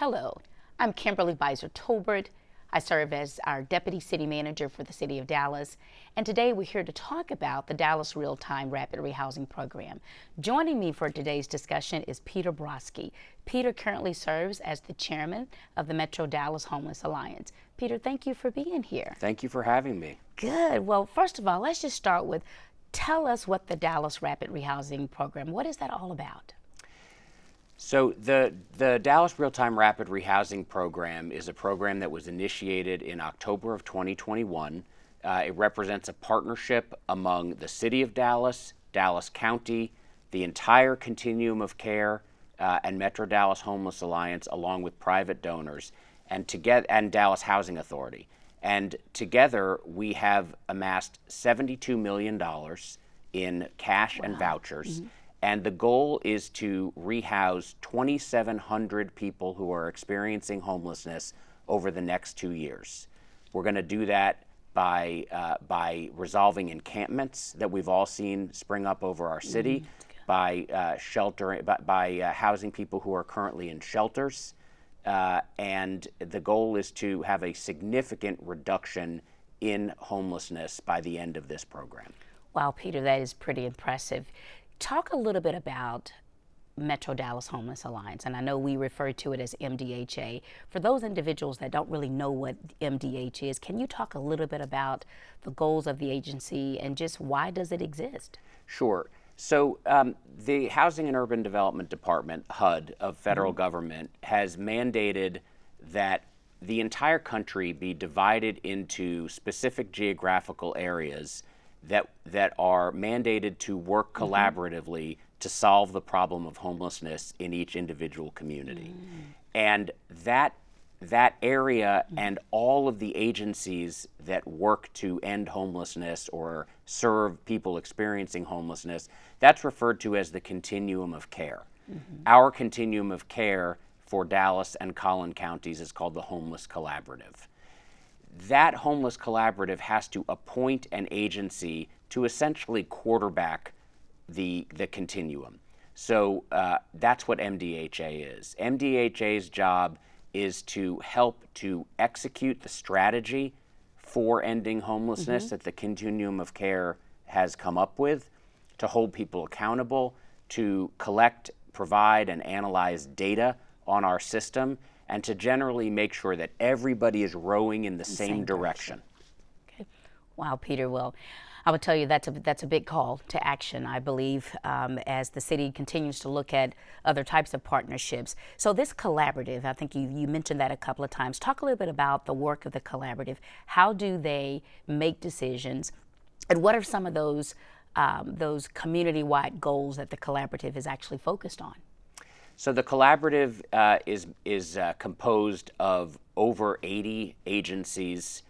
Hello, I'm Kimberly Beiser Tolbert. I serve as our Deputy City Manager for the City of Dallas, and today we're here to talk about the Dallas Real-Time Rapid Rehousing Program. Joining me for today's discussion is Peter Brodsky. Peter currently serves as the Chairman of the Metro Dallas Homeless Alliance. Peter, thank you for being here. Thank you for having me. Good. Well, first of all, let's just start with, tell us what the Dallas Rapid Rehousing Program, what is that all about? So the Dallas Real-Time Rapid Rehousing Program is a program that was initiated in October of 2021. It represents a partnership among the City of Dallas, Dallas County, the entire continuum of care, and Metro Dallas Homeless Alliance, along with private donors, and Dallas Housing Authority. And together we have amassed $72 million in cash and vouchers. Mm-hmm. And the goal is to rehouse 2,700 people who are experiencing homelessness over the next 2 years. We're going to do that by resolving encampments that we've all seen spring up over our city, by housing people who are currently in shelters. And the goal is to have a significant reduction in homelessness by the end of this program. Wow, Peter, that is pretty impressive. Talk a little bit about Metro Dallas Homeless Alliance, and I know we refer to it as MDHA. For those individuals that don't really know what MDH is, can you talk a little bit about the goals of the agency and just why does it exist? Sure. So the Housing and Urban Development Department, HUD, of federal government has mandated that the entire country be divided into specific geographical areas that are mandated to work collaboratively to solve the problem of homelessness in each individual community. And that area and all of the agencies that work to end homelessness or serve people experiencing homelessness, that's referred to as the continuum of care. Our continuum of care for Dallas and Collin counties is called the Homeless Collaborative. That Homeless Collaborative has to appoint an agency to essentially quarterback the continuum. So that's what MDHA is. MDHA's job is to help to execute the strategy for ending homelessness that the continuum of care has come up with, to hold people accountable, to collect, provide, and analyze data on our system, and to generally make sure that everybody is rowing in the same direction. Okay. Wow, Peter. Well, I would tell you that's a big call to action, I believe, as the city continues to look at other types of partnerships. So this collaborative, I think you mentioned that a couple of times. Talk a little bit about the work of the collaborative. How do they make decisions, and what are some of those community-wide goals that the collaborative is actually focused on? So the collaborative is composed of over 80 agencies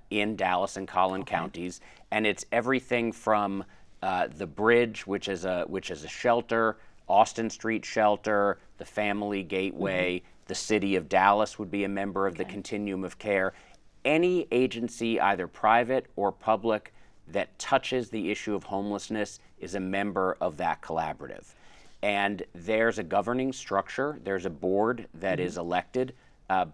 in Dallas and Collin counties, and it's everything from the Bridge, which is a shelter, Austin Street Shelter, the Family Gateway, the City of Dallas would be a member of the continuum of care. Any agency, either private or public, that touches the issue of homelessness is a member of that collaborative. And there's a governing structure, there's a board that is elected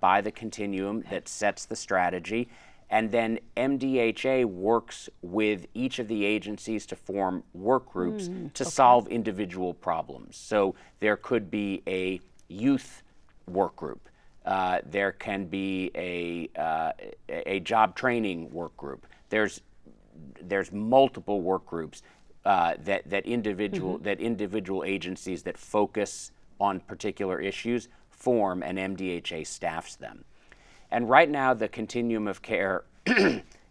by the continuum that sets the strategy, and then MDHA works with each of the agencies to form work groups to solve individual problems. So there could be a youth work group, there can be a job training work group. There's multiple work groups that individual agencies that focus on particular issues form, and MDHA staffs them. And right now the continuum of care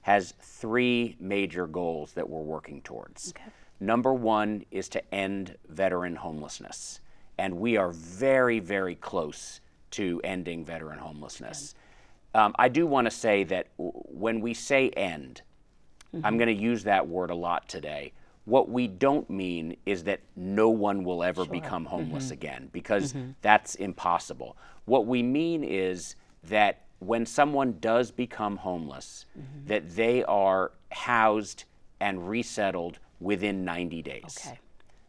has three major goals that we're working towards. Number one is to end veteran homelessness, and we are very, very close to ending veteran homelessness. I do want to say that when we say end, I'm going to use that word a lot today. What we don't mean is that no one will ever become homeless again, because that's impossible. What we mean is that when someone does become homeless, that they are housed and resettled within 90 days.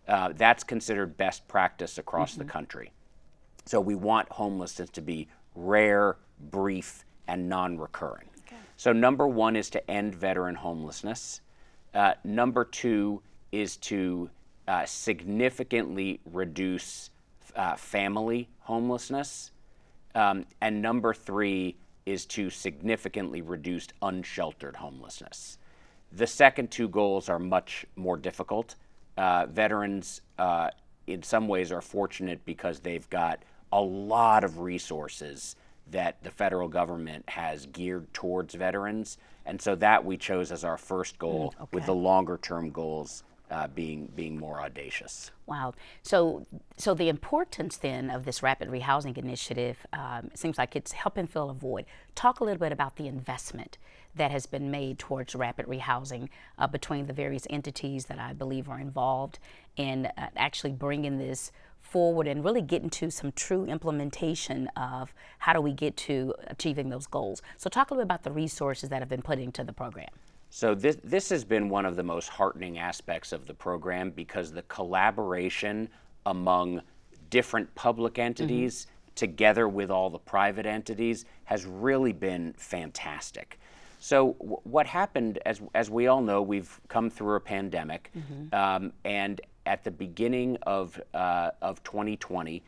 That's considered best practice across the country. So we want homelessness to be rare, brief, and non-recurring. Okay. So number one is to end veteran homelessness. Number two is to significantly reduce family homelessness. And number three is to significantly reduce unsheltered homelessness. The second two goals are much more difficult. Veterans, in some ways, are fortunate because they've got a lot of resources that the federal government has geared towards veterans. And so that we chose as our first goal, with the longer term goals being more audacious. Wow. So the importance then of this rapid rehousing initiative, it seems like it's helping fill a void. Talk a little bit about the investment that has been made towards rapid rehousing between the various entities that I believe are involved in actually bringing this forward and really getting to some true implementation of how do we get to achieving those goals. So talk a little bit about the resources that have been put into the program. So this has been one of the most heartening aspects of the program, because the collaboration among different public entities together with all the private entities has really been fantastic. So what happened, as we all know, we've come through a pandemic, and at the beginning of 2020,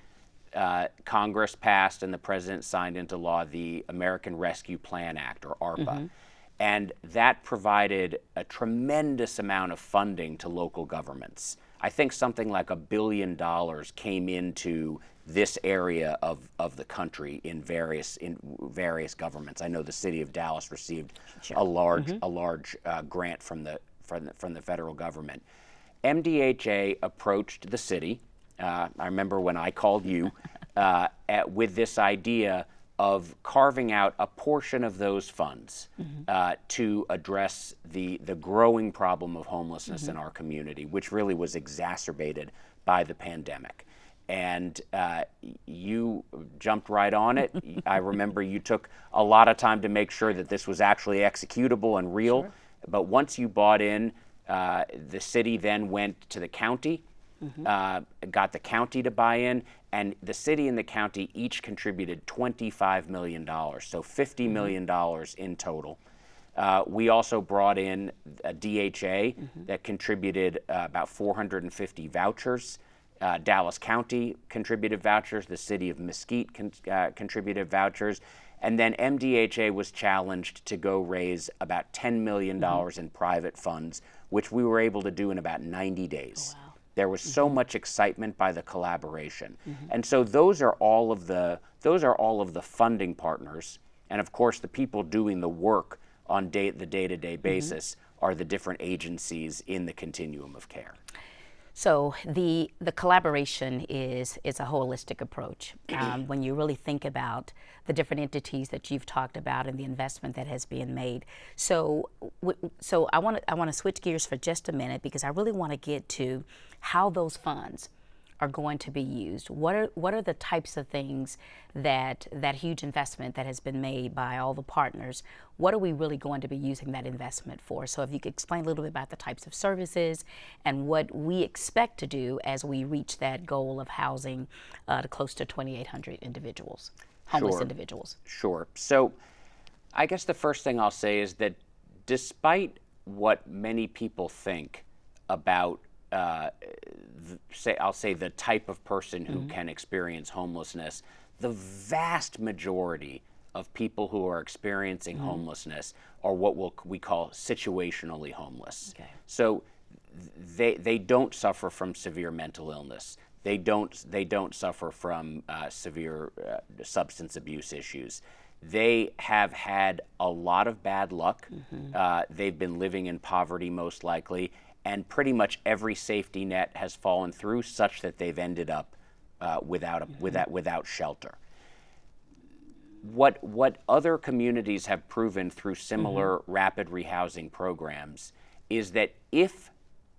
Congress passed and the president signed into law the American Rescue Plan Act, or ARPA. And that provided a tremendous amount of funding to local governments. I think something like $1 billion came into this area of the country in various governments. I know the city of Dallas received a large grant from the federal government. MDHA approached the city. I remember when I called you with this idea of carving out a portion of those funds to address the growing problem of homelessness in our community, which really was exacerbated by the pandemic. And you jumped right on it. I remember you took a lot of time to make sure that this was actually executable and real. Sure. But once you bought in, the city then went to the county, got the county to buy in, and the city and the county each contributed $25 million, so $50 million in total. We also brought in a DHA that contributed about 450 vouchers. Dallas County contributed vouchers. The city of Mesquite contributed vouchers. And then MDHA was challenged to go raise about $10 million in private funds, which we were able to do in about 90 days. Oh, wow. There was so much excitement by the collaboration. And so those are all of the funding partners. And of course, the people doing the work on the day-to-day basis are the different agencies in the continuum of care. So the collaboration is a holistic approach. When you really think about the different entities that you've talked about and the investment that has been made. So I want to switch gears for just a minute, because I really want to get to how those funds are going to be used. What are the types of things that huge investment that has been made by all the partners, what are we really going to be using that investment for? So if you could explain a little bit about the types of services and what we expect to do as we reach that goal of housing to close to 2,800 individuals, homeless individuals. Sure. So I guess the first thing I'll say is that despite what many people think about I'll say the type of person who can experience homelessness, the vast majority of people who are experiencing homelessness are what we call situationally homeless. Okay. So they don't suffer from severe mental illness. They don't suffer from severe substance abuse issues. They have had a lot of bad luck. They've been living in poverty most likely, and pretty much every safety net has fallen through, such that they've ended up without shelter. What other communities have proven through similar rapid rehousing programs is that if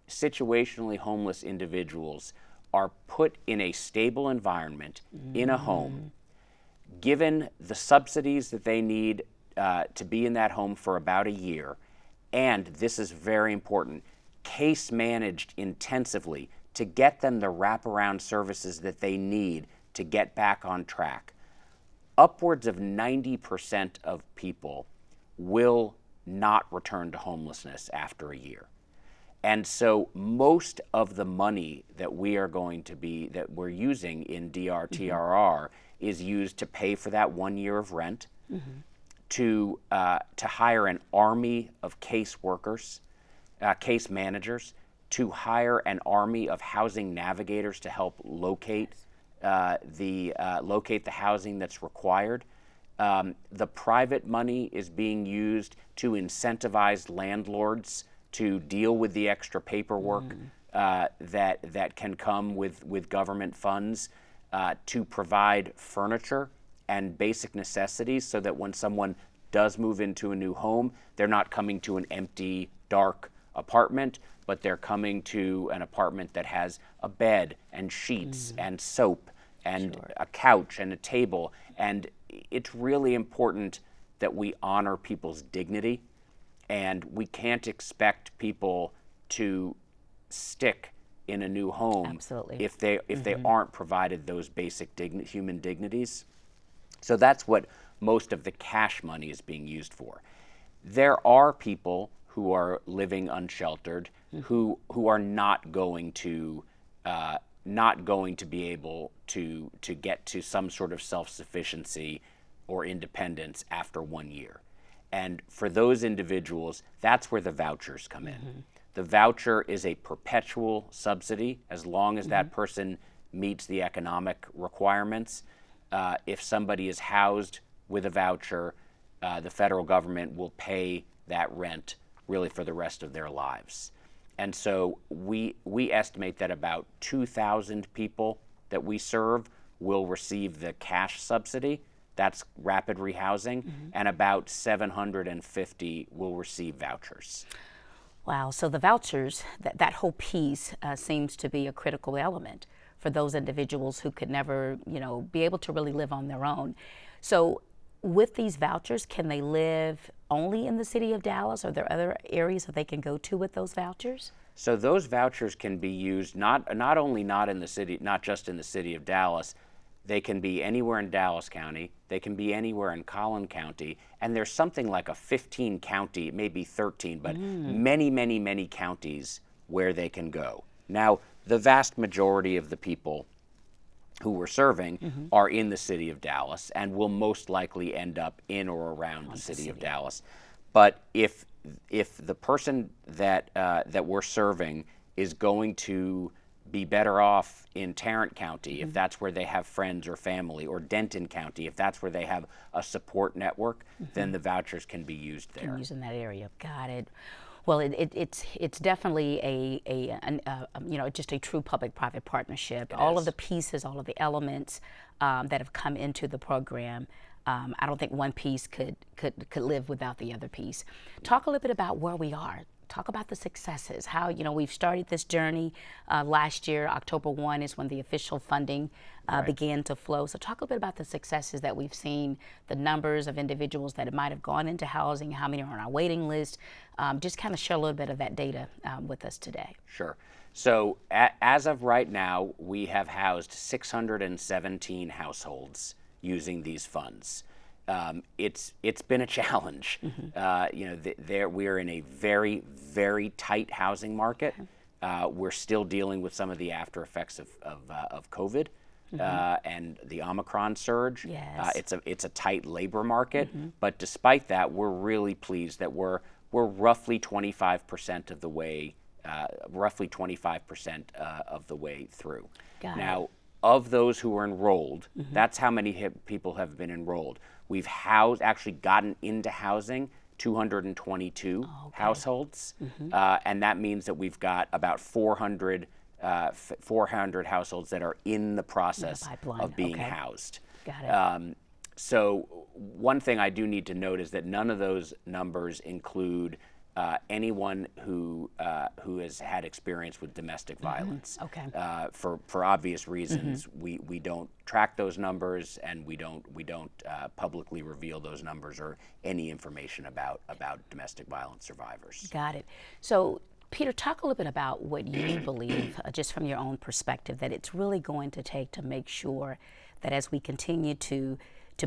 situationally homeless individuals are put in a stable environment, in a home, given the subsidies that they need to be in that home for about a year, and this is very important, case managed intensively to get them the wraparound services that they need to get back on track, upwards of 90% of people will not return to homelessness after a year. And so most of the money that we're using in DRTRR is used to pay for that 1 year of rent, to hire an army of case workers, case managers, to hire an army of housing navigators to help locate the housing that's required. The private money is being used to incentivize landlords to deal with the extra paperwork that can come with government funds, to provide furniture and basic necessities so that when someone does move into a new home, they're not coming to an empty, dark apartment, but they're coming to an apartment that has a bed and sheets and soap and a couch and a table. And it's really important that we honor people's dignity, and we can't expect people to stick in a new home if they aren't provided those basic human dignities. So that's what most of the cash money is being used for. There are people who are living unsheltered who are not going to be able to get to some sort of self-sufficiency or independence after 1 year. And for those individuals, that's where the vouchers come in. The voucher is a perpetual subsidy as long as that person meets the economic requirements. If somebody is housed with a voucher, the federal government will pay that rent really for the rest of their lives. And so we estimate that about 2,000 people that we serve will receive the cash subsidy. That's rapid rehousing, and about 750 will receive vouchers. Wow, so the vouchers, that whole piece seems to be a critical element for those individuals who could never, be able to really live on their own. So with these vouchers, can they live only in the city of Dallas? Are there other areas that they can go to with those vouchers? So those vouchers can be used not in the city, not just in the city of Dallas. They can be anywhere in Dallas County. They can be anywhere in Collin County. And there's something like a 15 county, maybe 13, but many, many, many counties where they can go. Now, the vast majority of the people who we're serving are in the city of Dallas and will most likely end up in or around the city of Dallas. But if the person that we're serving is going to be better off in Tarrant County, if that's where they have friends or family, or Denton County, if that's where they have a support network, then the vouchers can be used there. Used in that area. Got it. Well, it's definitely just a true public-private partnership. All of the pieces, all of the elements that have come into the program. I don't think one piece could live without the other piece. Talk a little bit about where we are. Talk about the successes, how, we've started this journey last year. October 1 is when the official funding began to flow. So talk a little bit about the successes that we've seen, the numbers of individuals that might have gone into housing, how many are on our waiting list. Just kind of share a little bit of that data with us today. Sure. So as of right now, we have housed 617 households using these funds. It's been a challenge. We're in a very, very tight housing market. We're still dealing with some of the after effects of COVID and the Omicron surge. Yes. It's a tight labor market, but despite that, we're really pleased that we're roughly 25% of the way, of the way through. Now, of those who are enrolled, that's how many people have been enrolled. We've actually gotten into housing 222 households, and that means that we've got about 400 households that are in the process of being housed. Got it. So one thing I do need to note is that none of those numbers include anyone who has had experience with domestic violence. For obvious reasons, we don't track those numbers, and we don't publicly reveal those numbers or any information about domestic violence survivors. Got it. So Peter, talk a little bit about what you believe, just from your own perspective, that it's really going to take to make sure that as we continue to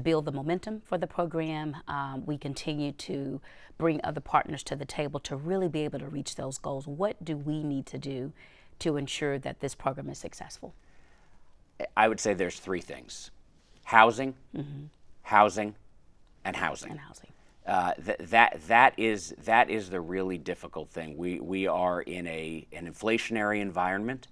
build the momentum for the program, we continue to bring other partners to the table to really be able to reach those goals. What do we need to do to ensure that this program is successful? I would say there's three things: housing, housing, and housing. And housing. That is the really difficult thing. We are in an inflationary environment.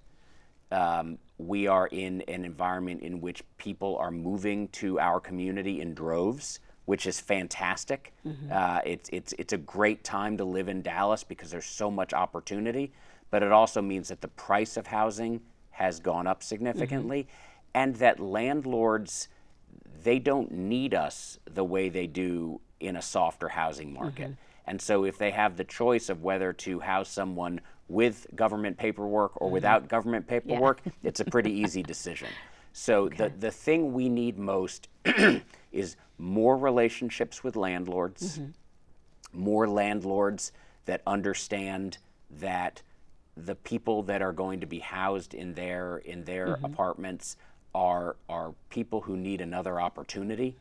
We are in an environment in which people are moving to our community in droves, which is fantastic. It's a great time to live in Dallas because there's so much opportunity, but it also means that the price of housing has gone up significantly, and that landlords, they don't need us the way they do in a softer housing market. And so if they have the choice of whether to house someone with government paperwork or without government paperwork, it's a pretty easy decision. So the thing we need most is more relationships with landlords, more landlords that understand that the people that are going to be housed in their apartments are people who need another opportunity,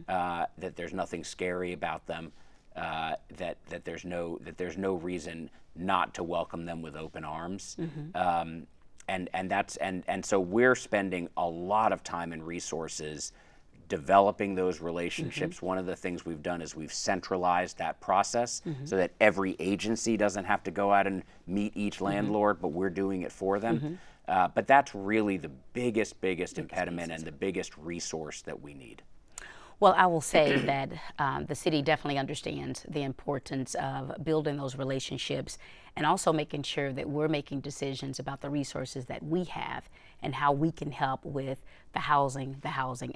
that there's nothing scary about them, that there's no reason not to welcome them with open arms. And so we're spending a lot of time and resources developing those relationships. One of the things we've done is we've centralized that process so that every agency doesn't have to go out and meet each landlord, but we're doing it for them. But that's really the biggest impediment and the biggest resource that we need. Well, I will say that the city definitely understands the importance of building those relationships and also making sure that we're making decisions about the resources that we have and how we can help with the housing,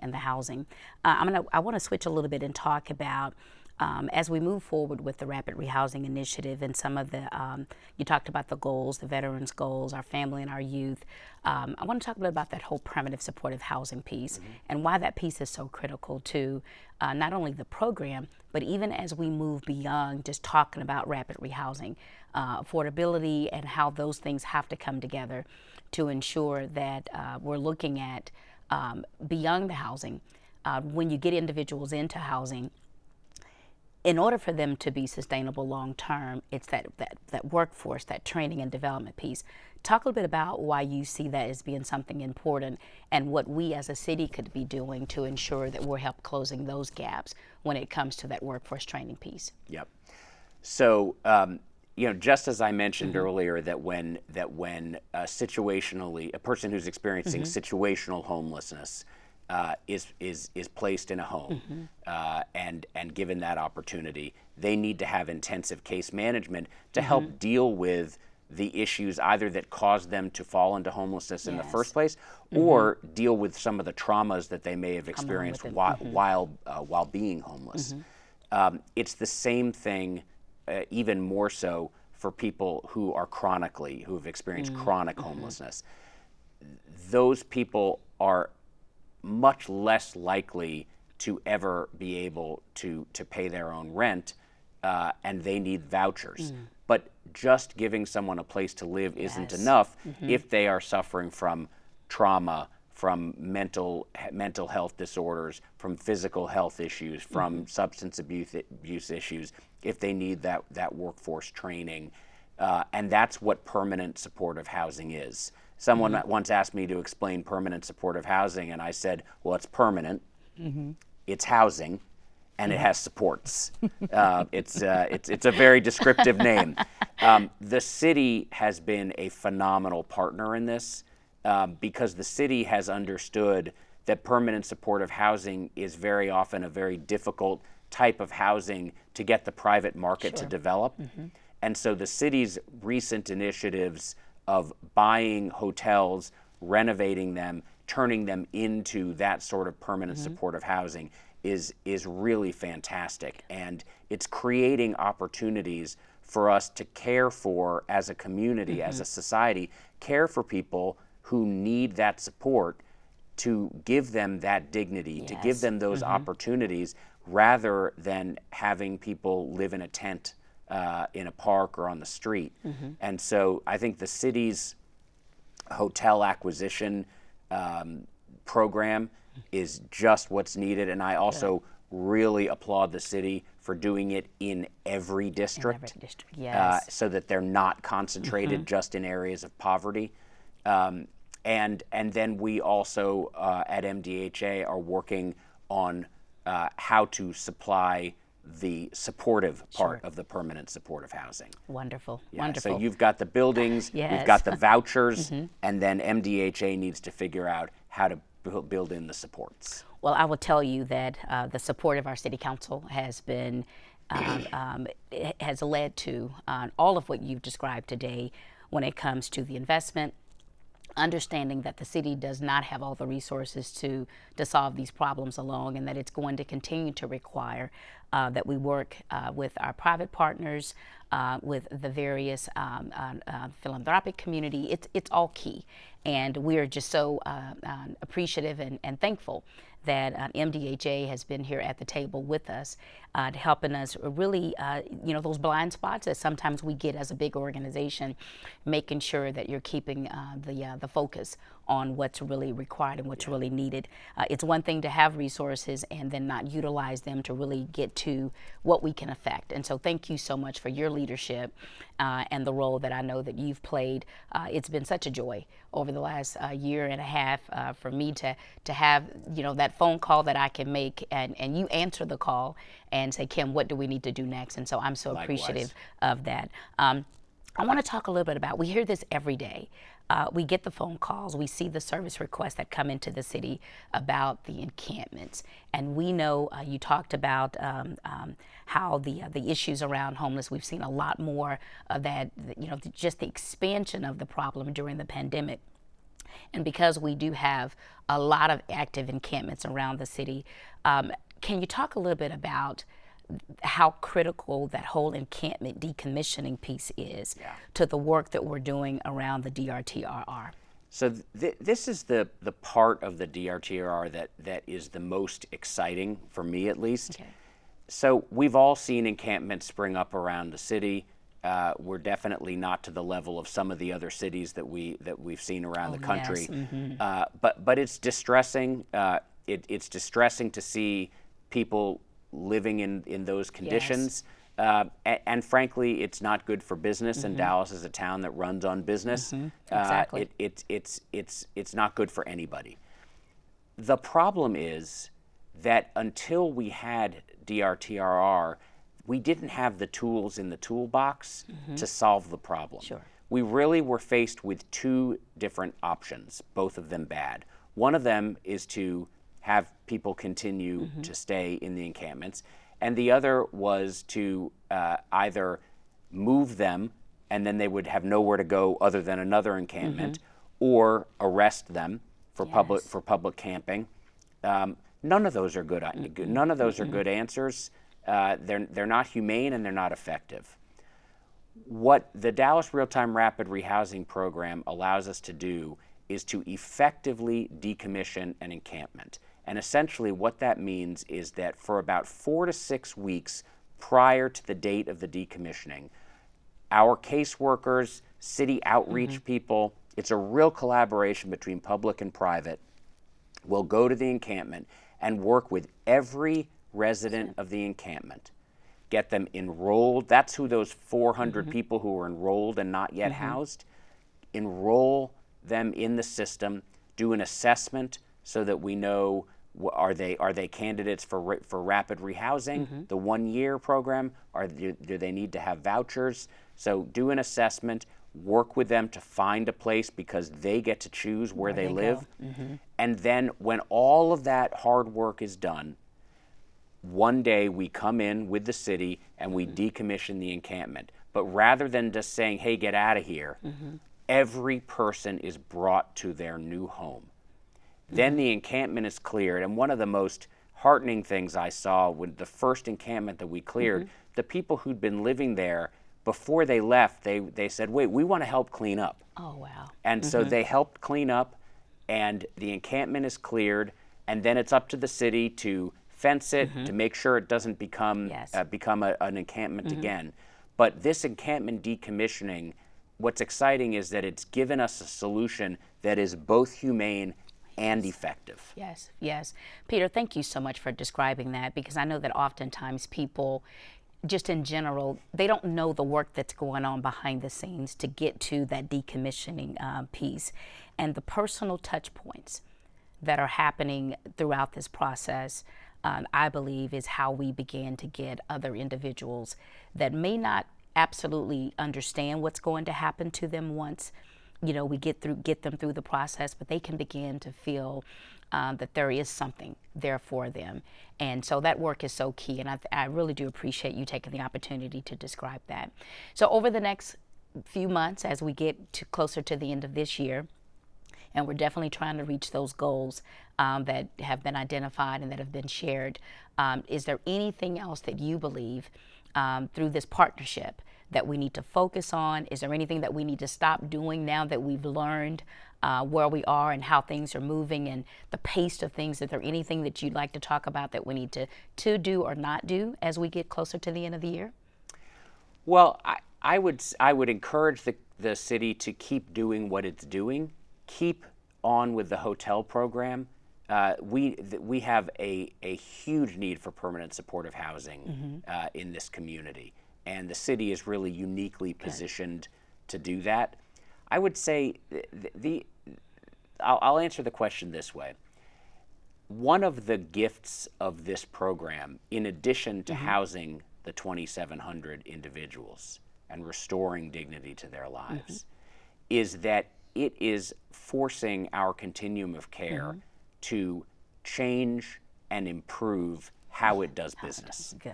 and the housing. I want to switch a little bit and talk about as we move forward with the Rapid Rehousing Initiative and some of the, you talked about the goals, the veterans' goals, our family and our youth. I want to talk a bit about that whole primitive supportive housing piece and why that piece is so critical to not only the program, but even as we move beyond just talking about rapid rehousing, affordability and how those things have to come together to ensure that we're looking at beyond the housing. When you get individuals into housing, in order for them to be sustainable long term, it's that workforce, that training and development piece. Talk a little bit about why you see that as being something important and what we as a city could be doing to ensure that we're help closing those gaps when it comes to that workforce training piece. Yep. So, just as I mentioned earlier, that when situationally, a person who's experiencing situational homelessness is placed in a home and given that opportunity, they need to have intensive case management to help deal with the issues either that caused them to fall into homelessness in the first place, or deal with some of the traumas that they may have experienced while being homeless. It's the same thing, even more so for people who have experienced chronic homelessness. Those people are much less likely to ever be able to pay their own rent, and they need vouchers. But just giving someone a place to live isn't enough if they are suffering from trauma, from mental health disorders, from physical health issues, from substance abuse issues, if they need that workforce training. And that's what permanent supportive housing is. Someone once asked me to explain permanent supportive housing, and I said, well, it's permanent, it's housing, and it has supports. It's a very descriptive name. The city has been a phenomenal partner in this because the city has understood that permanent supportive housing is very often a very difficult type of housing to get the private market to develop. And so the city's recent initiatives of buying hotels, renovating them, turning them into that sort of permanent supportive housing is really fantastic. And it's creating opportunities for us to care for, as a community, as a society, care for people who need that support, to give them that dignity, to give them those opportunities, rather than having people live in a tent in a park or on the street. And so I think the city's hotel acquisition program is just what's needed. And I also really applaud the city for doing it in every district, Yes. so that they're not concentrated just in areas of poverty. And then we also at MDHA are working on how to supply the supportive part of the permanent supportive housing. Wonderful. Yeah, Wonderful. So you've got the buildings, Yes. you've got the vouchers, and then MDHA needs to figure out how to build in the supports. Well, I will tell you that the support of our city council has been it has led to all of what you've described today when it comes to the investment, understanding that the city does not have all the resources to solve these problems alone, and that it's going to continue to require that we work with our private partners, with the various philanthropic community. It's all key, and we are just so appreciative and thankful that MDHA has been here at the table with us, helping us really, those blind spots that sometimes we get as a big organization, making sure that you're keeping the focus on what's really required and what's really needed. It's one thing to have resources and then not utilize them to really get to what we can affect. And so thank you so much for your leadership and the role that I know that you've played. It's been such a joy over the last year and a half for me to have, that phone call that I can make and you answer the call and say, Kim, what do we need to do next? And so I'm so appreciative of that. I want to talk a little bit about, we hear this every day. We get the phone calls, we see the service requests that come into the city about the encampments. And we know you talked about how the issues around homeless, we've seen a lot more of that, just the expansion of the problem during the pandemic. And because we do have a lot of active encampments around the city, can you talk a little bit about how critical that whole encampment decommissioning piece is to the work that we're doing around the DRTRR? So this is the part of the DRTRR that is the most exciting, for me at least. Okay. So we've all seen encampments spring up around the city. We're definitely not to the level of some of the other cities that we've seen around the country. Yes. But it's distressing. It's distressing to see people living in those conditions. And frankly, it's not good for business. And Dallas is a town that runs on business. Exactly. It's not good for anybody. The problem is that until we had DRTRR, we didn't have the tools in the toolbox to solve the problem. Sure. We really were faced with two different options, both of them bad. One of them is to have people continue to stay in the encampments, and the other was to either move them and then they would have nowhere to go other than another encampment, or arrest them for public camping. None of those are good. None of those are good answers. They're not humane and they're not effective. What the Dallas Real-Time Rapid Rehousing Program allows us to do is to effectively decommission an encampment. And essentially what that means is that for about 4 to 6 weeks prior to the date of the decommissioning, our caseworkers, city outreach people, it's a real collaboration between public and private, will go to the encampment and work with every resident of the encampment, get them enrolled. That's who those 400 people who are enrolled and not yet housed, enroll them in the system, do an assessment so that we know, are they candidates for rapid rehousing, the 1-year program, do they need to have vouchers? So do an assessment, work with them to find a place because they get to choose where they live. And then when all of that hard work is done, one day we come in with the city and we decommission the encampment. But rather than just saying, hey, get out of here, every person is brought to their new home. Then the encampment is cleared. And one of the most heartening things I saw with the first encampment that we cleared, the people who'd been living there, before they left, they said, wait, we want to help clean up. Oh, wow. And so they helped clean up, and the encampment is cleared, and then it's up to the city to fence it, to make sure it doesn't become an encampment again. But this encampment decommissioning, what's exciting is that it's given us a solution that is both humane and effective. Yes, yes. Peter, thank you so much for describing that, because I know that oftentimes people, just in general, they don't know the work that's going on behind the scenes to get to that decommissioning piece, and the personal touch points that are happening throughout this process, I believe, is how we begin to get other individuals that may not absolutely understand what's going to happen to them once we get them through the process, but they can begin to feel that there is something there for them. And so that work is so key, and I really do appreciate you taking the opportunity to describe that. So over the next few months, as we get closer to the end of this year, and we're definitely trying to reach those goals that have been identified and that have been shared, is there anything else that you believe through this partnership that we need to focus on? Is there anything that we need to stop doing now that we've learned where we are and how things are moving and the pace of things? Is there anything that you'd like to talk about that we need to do or not do as we get closer to the end of the year? Well, I would encourage the city to keep doing what it's doing. Keep on with the hotel program. We have a huge need for permanent supportive housing in this community, and the city is really uniquely positioned to do that. I would say I'll answer the question this way. One of the gifts of this program, in addition to housing the 2,700 individuals and restoring dignity to their lives, is that it is forcing our continuum of care to change and improve how it does business. Good.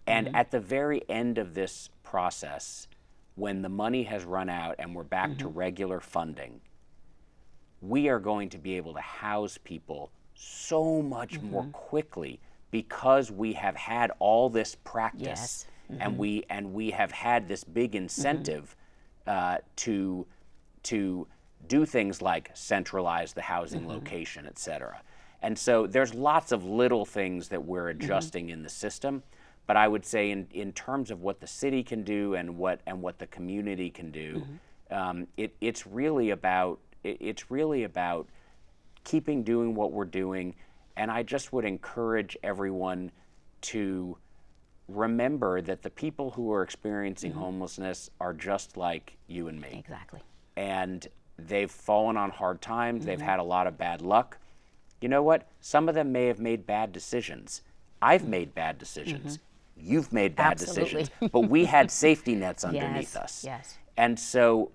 And at the very end of this process, when the money has run out and we're back to regular funding, we are going to be able to house people so much more quickly because we have had all this practice and we have had this big incentive to do things like centralize the housing location, et cetera. And so there's lots of little things that we're adjusting in the system, but I would say in terms of what the city can do and what the community can do, it's really about keeping doing what we're doing. And I just would encourage everyone to remember that the people who are experiencing homelessness are just like you and me. Exactly. And they've fallen on hard times. They've had a lot of bad luck. You know what? Some of them may have made bad decisions. I've made bad decisions. You've made bad decisions. But we had safety nets underneath us. Yes. And so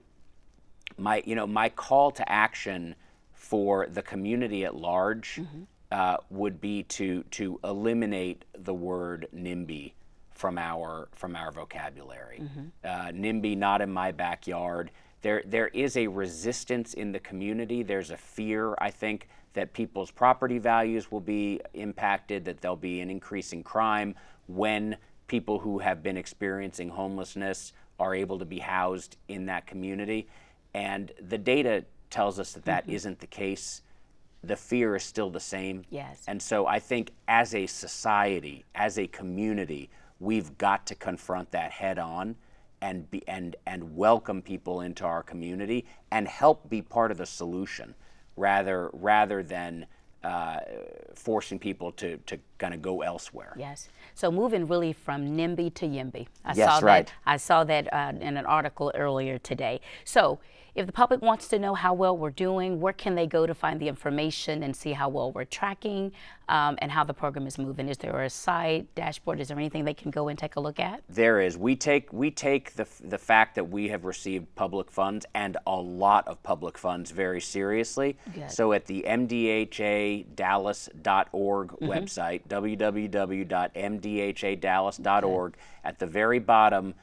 my call to action for the community at large would be to eliminate the word NIMBY from our vocabulary. NIMBY, not in my backyard. There is a resistance in the community. There's a fear, I think, that people's property values will be impacted, that there'll be an increase in crime when people who have been experiencing homelessness are able to be housed in that community. And the data tells us that that isn't the case. The fear is still the same. Yes. And so I think as a society, as a community, we've got to confront that head on and welcome people into our community and help be part of the solution rather than forcing people to kind of go elsewhere. Yes. So moving really from NIMBY to YIMBY. I saw that in an article earlier today. So if the public wants to know how well we're doing, where can they go to find the information and see how well we're tracking and how the program is moving? Is there a site, dashboard? Is there anything they can go and take a look at? There is. We take the fact that we have received public funds and a lot of public funds very seriously. Good. So at the mdhadallas.org website, www.mdhadallas.org, at the very bottom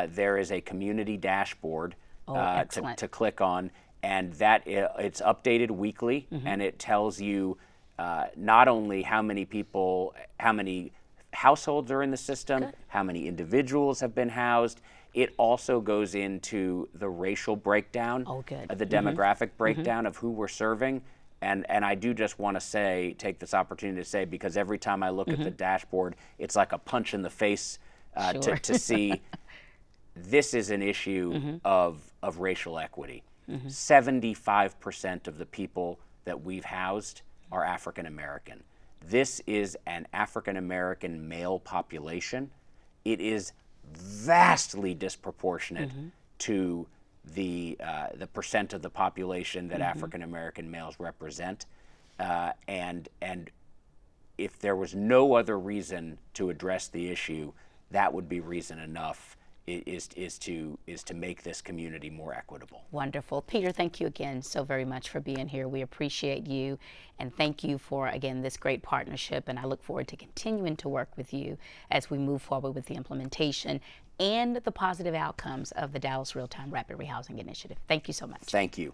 there is a community dashboard to click on, and that it's updated weekly, and it tells you not only how many households are in the system, how many individuals have been housed. It also goes into the racial breakdown, the demographic breakdown of who we're serving. And I do just want to take this opportunity to say, because every time I look at the dashboard, it's like a punch in the face to see this is an issue of racial equity. 75% of the people that we've housed are African American. This is an African American male population. It is vastly disproportionate to the percent of the population that African American males represent, and if there was no other reason to address the issue, that would be reason enough. Is to make this community more equitable. Wonderful. Peter, thank you again so very much for being here. We appreciate you, and thank you for, again, this great partnership, and I look forward to continuing to work with you as we move forward with the implementation and the positive outcomes of the Dallas Real-Time Rapid Rehousing Initiative. Thank you so much. Thank you.